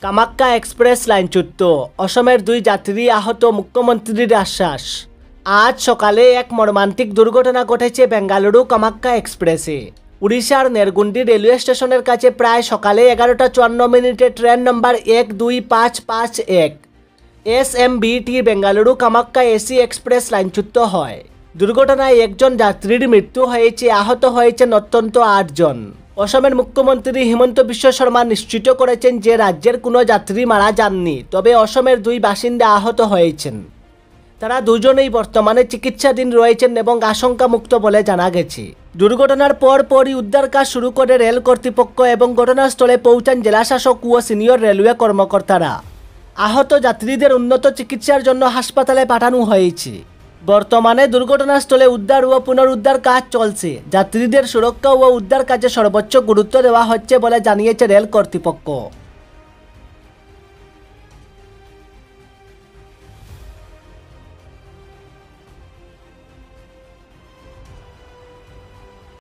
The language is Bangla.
কামাখ্যা এক্সপ্রেস লাইনচ্যুত, অসমের 2 যাত্রী আহত, মুখ্যমন্ত্রীর আশ্বাস। আজ সকালে এক মর্মান্তিক দুর্ঘটনা ঘটেছে বেঙ্গালুরু কামাখ্যা এক্সপ্রেসে। উড়িষ্যার নেরগুন্ডি রেলওয়ে স্টেশনের কাছে প্রায় সকালে 11:54 ট্রেন নম্বর 12551 SMBT Bengaluru Kamakhya AC express লাইনচ্যুত হয়। দুর্ঘটনায় একজন যাত্রীর মৃত্যু হয়েছে, আহত হয়েছেন অত্যন্ত 8 জন। অসমের মুখ্যমন্ত্রী হিমন্ত বিশ্ব শর্মা নিশ্চিত করেছেন যে রাজ্যের কোনো যাত্রী মারা যাননি, তবে অসমের 2 বাসিন্দা আহত হয়েছেন। তারা দুজনেই বর্তমানে চিকিৎসাধীন রয়েছেন এবং আশঙ্কামুক্ত বলে জানা গেছে। দুর্ঘটনার পরই উদ্ধার কাজ শুরু করে রেল কর্তৃপক্ষ এবং ঘটনাস্থলে পৌঁছান জেলাশাসক ও সিনিয়র রেলওয়ে কর্মকর্তারা। আহত যাত্রীদের উন্নত চিকিৎসার জন্য হাসপাতালে পাঠানো হয়েছে। বর্তমানে দুর্ঘটনাস্থলে উদ্ধার ও পুনরুদ্ধার কাজ চলছে। যাত্রীদের সুরক্ষা ও উদ্ধার কাজে সর্বোচ্চ গুরুত্ব দেওয়া হচ্ছে বলে জানিয়েছে রেল কর্তৃপক্ষ।